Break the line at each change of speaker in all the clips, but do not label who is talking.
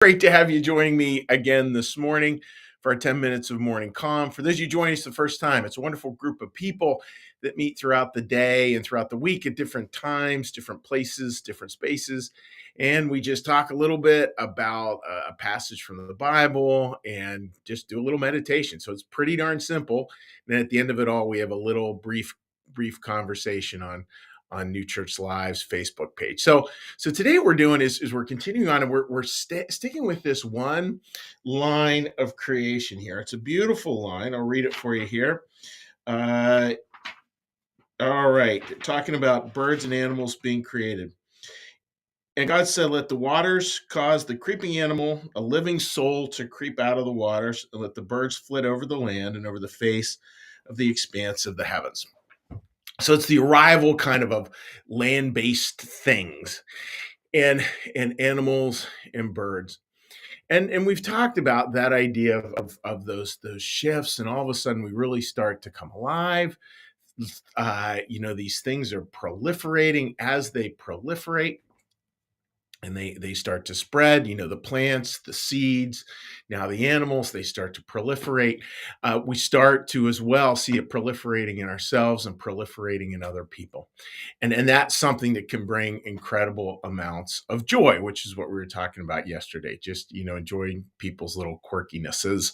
Great to have you joining me again this morning for our 10 minutes of morning calm. For those of you joining us the first time, it's a wonderful group of people that meet throughout the day and throughout the week at different times, different places, different spaces. And we just talk a little bit about a passage from the Bible and just do a little meditation. So it's pretty darn simple. And then at the end of it all, we have a little brief conversation on New Church Live's Facebook page. So today what we're doing is we're continuing on, and we're sticking with this one line of creation here. It's a beautiful line. I'll read it for you here. Uh, all right, talking about birds and animals being created. And God said, "Let the waters cause the creeping animal, a living soul, to creep out of the waters, and let the birds flit over the land and over the face of the expanse of the heavens." So it's the arrival kind of land-based things and animals and birds. And we've talked about that idea of those shifts, and all of a sudden we really start to come alive. These things are proliferating. As they proliferate and they start to spread, the plants, the seeds, now the animals, they start to proliferate. We start to as well see it proliferating in ourselves and proliferating in other people, and that's something that can bring incredible amounts of joy, which is what we were talking about yesterday, just enjoying people's little quirkinesses.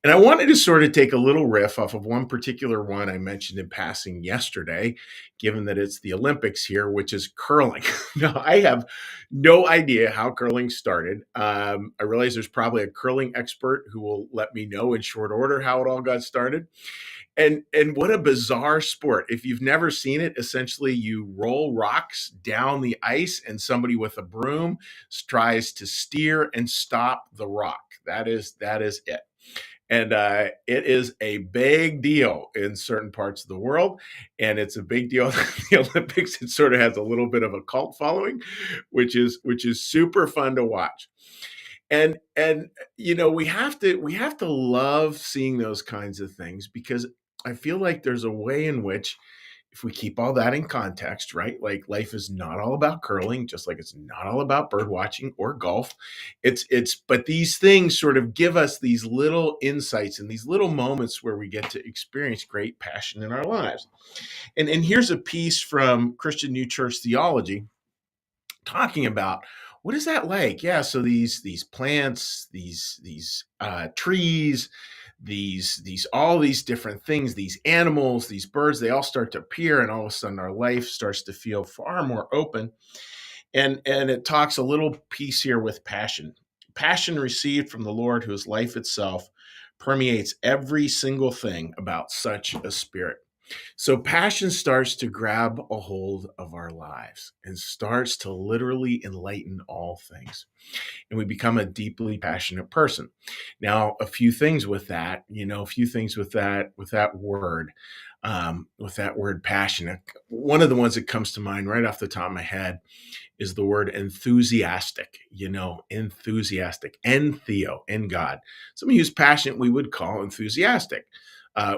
And I wanted to sort of take a little riff off of one particular one I mentioned in passing yesterday, given that it's the Olympics here, which is curling. Now, I have no idea how curling started. I realize there's probably a curling expert who will let me know in short order how it all got started. And what a bizarre sport. If you've never seen it, essentially you roll rocks down the ice and somebody with a broom tries to steer and stop the rock. That is it. And it is a big deal in certain parts of the world, and it's a big deal in the Olympics. It sort of has a little bit of a cult following, which is super fun to watch. And we have to love seeing those kinds of things, because I feel like there's a way in which, if we keep all that in context, right? Like, life is not all about curling, just like it's not all about bird watching or golf. But these things sort of give us these little insights and these little moments where we get to experience great passion in our lives. And here's a piece from Christian New Church Theology talking about what is that like. Yeah, so these plants, these trees, these all these different things, these animals, these birds, they all start to appear, and all of a sudden our life starts to feel far more open. And it talks a little piece here with passion received from the Lord, who is life itself, permeates every single thing about such a spirit. So passion starts to grab a hold of our lives and starts to literally enlighten all things. And we become a deeply passionate person. Now, a few things with that, with that word passionate. One of the ones that comes to mind right off the top of my head is the word enthusiastic, enthusiastic, entheo, in God. Somebody who's passionate, we would call enthusiastic.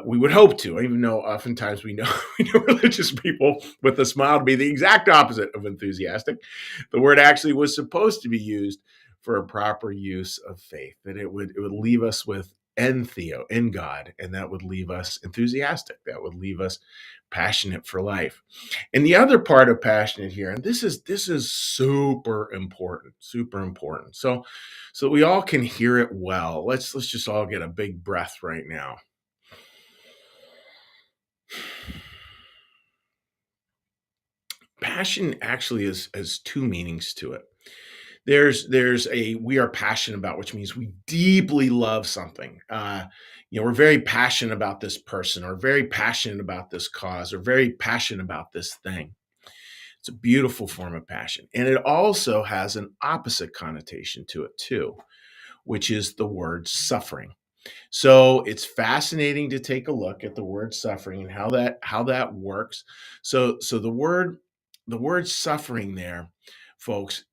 We would hope to, even though oftentimes we know, we know religious people with a smile to be the exact opposite of enthusiastic. The word actually was supposed to be used for a proper use of faith, that it would leave us with entheo, in God, and that would leave us enthusiastic. That would leave us passionate for life. And the other part of passionate here, and this is super important, super important. So we all can hear it well. Let's just all get a big breath right now. Passion actually has two meanings to it. There's a we are passionate about, which means we deeply love something. We're very passionate about this person, or very passionate about this cause, or very passionate about this thing. It's a beautiful form of passion. And it also has an opposite connotation to it too, which is the word suffering. So it's fascinating to take a look at the word suffering and how that works. So the word suffering there, folks,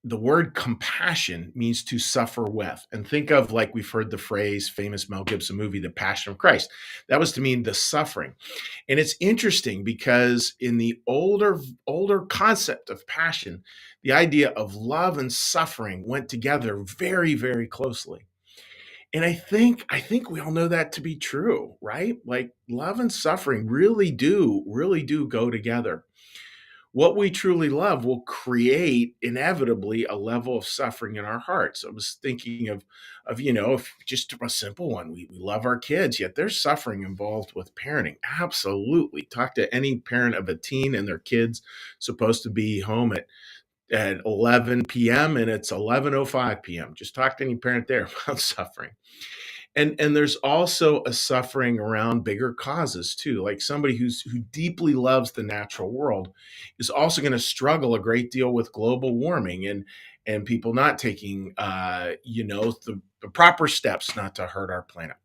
the word compassion means to suffer with. And think of, like, we've heard the phrase, famous Mel Gibson movie, The Passion of Christ. That was to mean the suffering. And it's interesting because in the older concept of passion, the idea of love and suffering went together very, very closely. And I think we all know that to be true, right? Like, love and suffering really do go together. What we truly love will create inevitably a level of suffering in our hearts. I was thinking of if just a simple one. We love our kids, yet there's suffering involved with parenting. Absolutely. Talk to any parent of a teen and their kids supposed to be home at 11 p.m. and it's 11:05 p.m. Just talk to any parent there about suffering. And there's also a suffering around bigger causes too. Like, somebody who deeply loves the natural world is also going to struggle a great deal with global warming and people not taking the proper steps not to hurt our planet.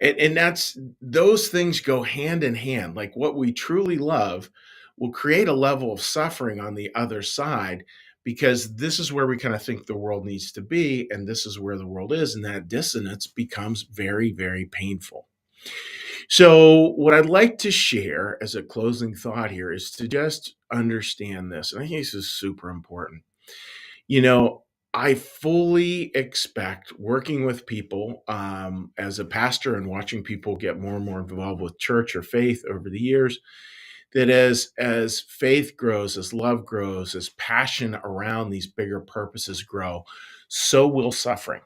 And that's those things go hand in hand. Like, what we truly love will create a level of suffering on the other side, because this is where we kind of think the world needs to be, and this is where the world is, and that dissonance becomes very, very painful. So, what I'd like to share as a closing thought here is to just understand this. And I think this is super important. You know, I fully expect, working with people, as a pastor and watching people get more and more involved with church or faith over the years, that as faith grows, as love grows, as passion around these bigger purposes grow, so will suffering.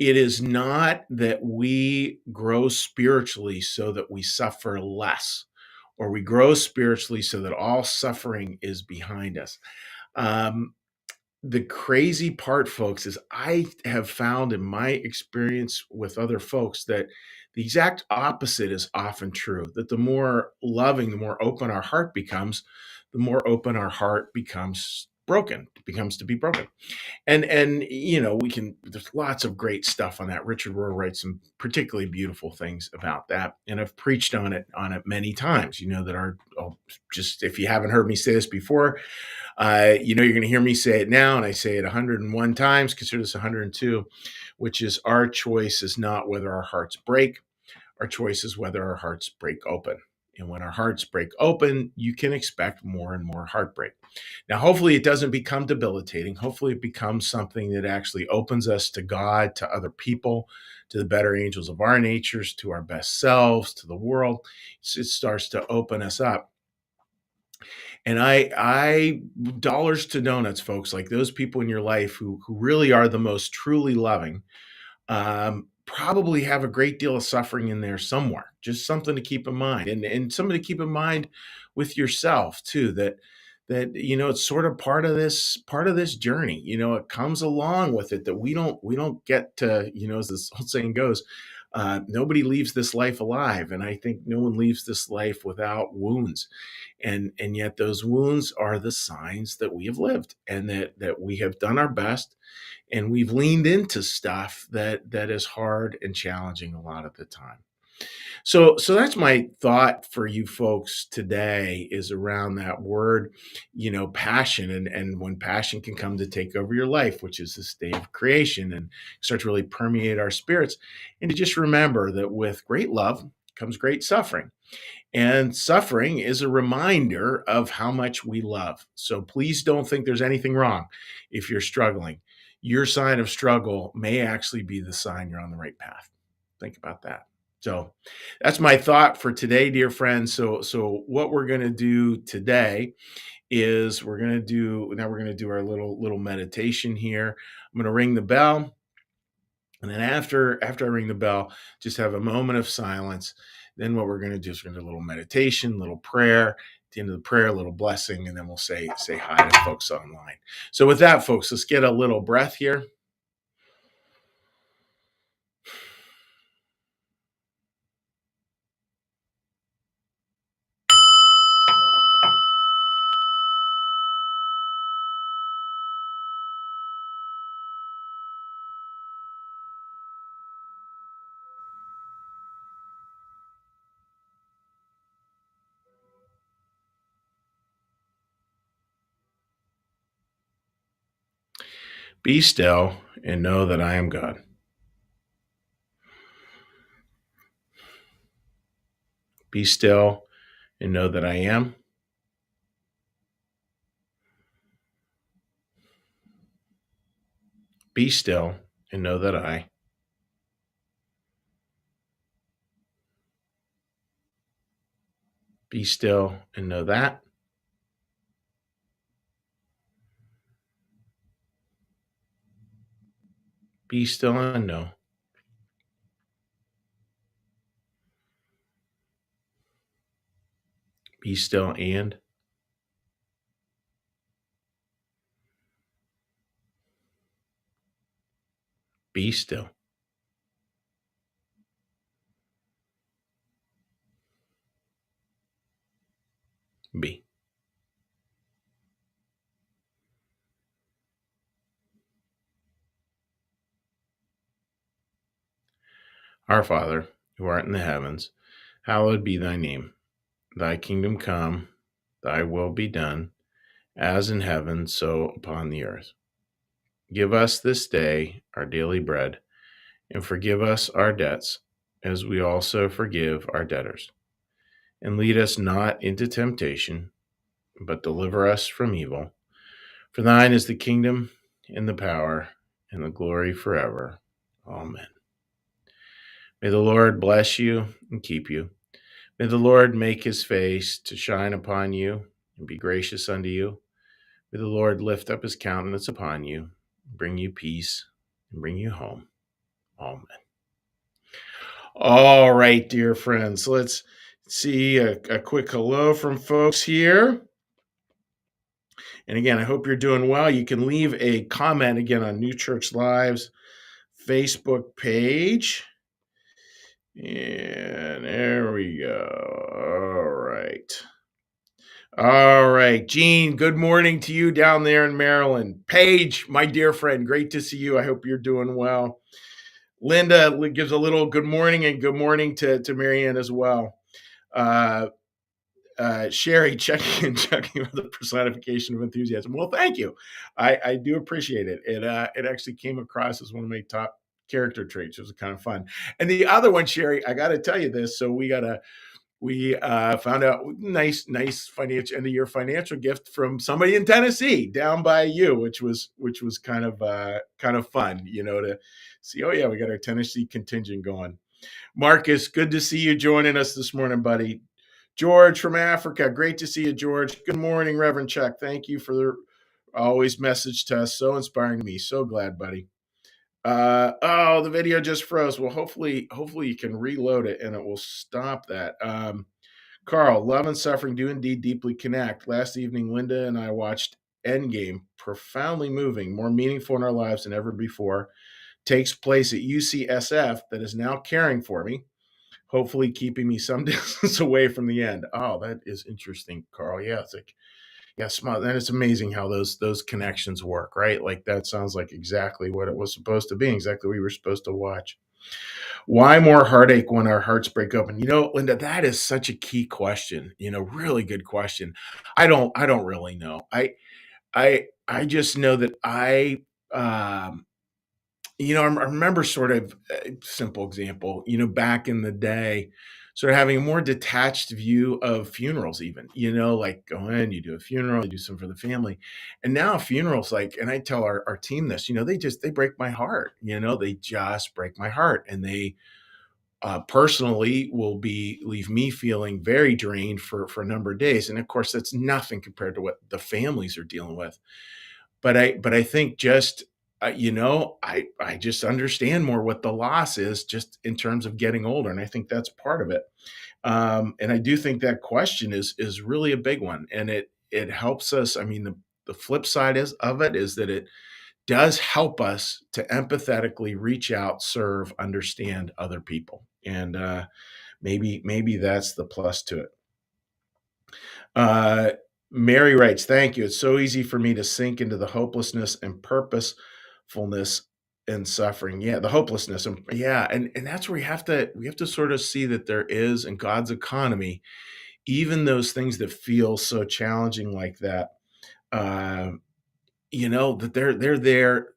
It is not that we grow spiritually so that we suffer less, or we grow spiritually so that all suffering is behind us. Um, the crazy part, folks, is I have found in my experience with other folks that the exact opposite is often true. That the more loving, the more open our heart becomes, the more open our heart becomes broken, becomes to be broken. And we can, there's lots of great stuff on that. Richard Rohr writes some particularly beautiful things about that, and I've preached on it many times. You know that our just, if you haven't heard me say this before, you're going to hear me say it now, and I say it 101 times. Consider this 102, which is, our choice is not whether our hearts break. Our choice is whether our hearts break open. And when our hearts break open, you can expect more and more heartbreak. Now, hopefully, it doesn't become debilitating. Hopefully, it becomes something that actually opens us to God, to other people, to the better angels of our natures, to our best selves, to the world. It starts to open us up. And I dollars to donuts, folks, like those people in your life who really are the most truly loving, probably have a great deal of suffering in there somewhere. Just something to keep in mind, and something to keep in mind with yourself too. That it's sort of part of this journey. It comes along with it, that we don't get to, as this old saying goes, nobody leaves this life alive, and I think no one leaves this life without wounds, and yet those wounds are the signs that we have lived, and that we have done our best, and we've leaned into stuff that is hard and challenging a lot of the time. So that's my thought for you folks today, is around that word, passion, and when passion can come to take over your life, which is the state of creation, and start to really permeate our spirits. And to just remember that with great love comes great suffering. And suffering is a reminder of how much we love. So please don't think there's anything wrong if you're struggling. Your sign of struggle may actually be the sign you're on the right path. Think about that. So that's my thought for today, dear friends. So what we're going to do today is we're going to do our little meditation here. I'm going to ring the bell, and then after I ring the bell, just have a moment of silence. Then what we're going to do is we're going to do a little meditation, little prayer. At the end of the prayer, a little blessing, and then we'll say hi to folks online. So with that, folks, let's get a little breath here. Be still and know that I am God. Be still and know that I am. Be still and know that I. Be still and know that. Be still and know. Be still and be still. Be. Our Father, who art in the heavens, hallowed be thy name. Thy kingdom come, thy will be done, as in heaven, so upon the earth. Give us this day our daily bread, and forgive us our debts, as we also forgive our debtors. And lead us not into temptation, but deliver us from evil. For thine is the kingdom, and the power, and the glory forever. Amen. May the Lord bless you and keep you. May the Lord make his face to shine upon you and be gracious unto you. May the Lord lift up his countenance upon you, bring you peace, and bring you home. Amen. All right, dear friends, let's see a quick hello from folks here. And again, I hope you're doing well. You can leave a comment again on New Church Live's Facebook page. And there we go. All right. All right, Gene, good morning to you down there in Maryland. Paige, my dear friend, great to see you. I hope you're doing well. Linda gives a little good morning and good morning to Marianne as well. Sherry checking for the personification of enthusiasm. Well, thank you. I do appreciate it. It actually came across as one of my top character traits. It was kind of fun. And the other one, Sherry, I got to tell you this. So we found out nice financial end of year financial gift from somebody in Tennessee down by you, which was kind of fun, to see. Oh yeah, we got our Tennessee contingent going. Marcus, good to see you joining us this morning, buddy. George from Africa, great to see you, George. Good morning, Reverend Chuck. Thank you for the always message to us. So inspiring to me. So glad, buddy. The video just froze. Well, hopefully you can reload it and it will stop that. Carl, love and suffering do indeed deeply connect. Last evening, Linda and I watched Endgame, profoundly moving, more meaningful in our lives than ever before. Takes place at UCSF, that is now caring for me, hopefully keeping me some distance away from the end. Oh, that is interesting, Carl. Yeah, it's like, yeah, smart. And it's amazing how those connections work, right? Like that sounds like exactly what it was supposed to be, exactly what we were supposed to watch. Why more heartache when our hearts break open? Linda, that is such a key question. Really good question. I don't really know. I just know that um, I remember sort of simple example, back in the day, sort of having a more detached view of funerals, even, like go in, you do a funeral, you do something for the family. And now funerals, like, and I tell our team this, they break my heart, they just break my heart. And they personally will leave me feeling very drained for a number of days. And of course, that's nothing compared to what the families are dealing with. But I think just I just understand more what the loss is just in terms of getting older, and I think that's part of it. And I do think that question is really a big one, and it helps us. I mean, the flip side of it is that it does help us to empathetically reach out, serve, understand other people, and maybe that's the plus to it. Uh, Mary writes, "Thank you. It's so easy for me to sink into the hopelessness and purposefulness and suffering." Yeah, the hopelessness, and yeah, and that's where we have to sort of see that there is in God's economy, even those things that feel so challenging like that. Uh, that they're there.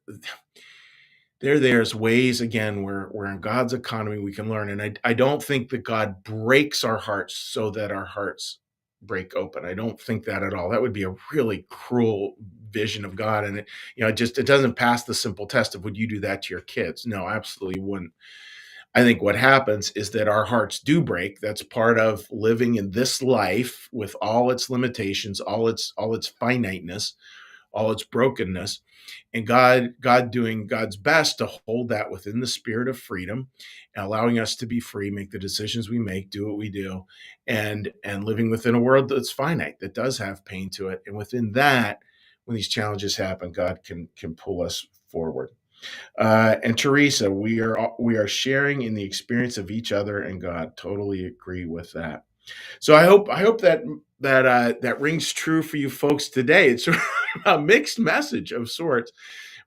There's ways, again, where in God's economy we can learn, and I don't think that God breaks our hearts so that our hearts break open. I don't think that at all. That would be a really cruel vision of God, and it doesn't pass the simple test of, would you do that to your kids? No, absolutely wouldn't. I think what happens is that our hearts do break. That's part of living in this life with all its limitations, all its finiteness, all its brokenness, and God doing God's best to hold that within the spirit of freedom, and allowing us to be free, make the decisions we make, do what we do, and living within a world that's finite, that does have pain to it. And within that, when these challenges happen, God can pull us forward. And Teresa, we are sharing in the experience of each other and God. Totally agree with that. So I hope that rings true for you folks today. It's sort of a mixed message of sorts,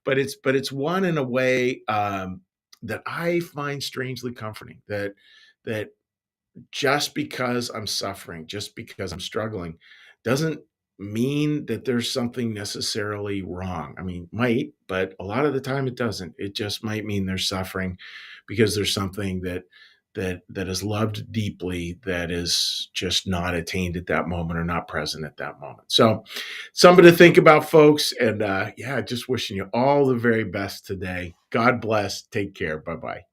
but it's one in a way that I find strangely comforting. That just because I'm suffering, just because I'm struggling, doesn't mean that there's something necessarily wrong. I mean, might, but a lot of the time it doesn't. It just might mean there's suffering because there's something that is loved deeply that is just not attained at that moment or not present at that moment. So, something to think about, folks. And yeah, just wishing you all the very best today. God bless. Take care. Bye bye.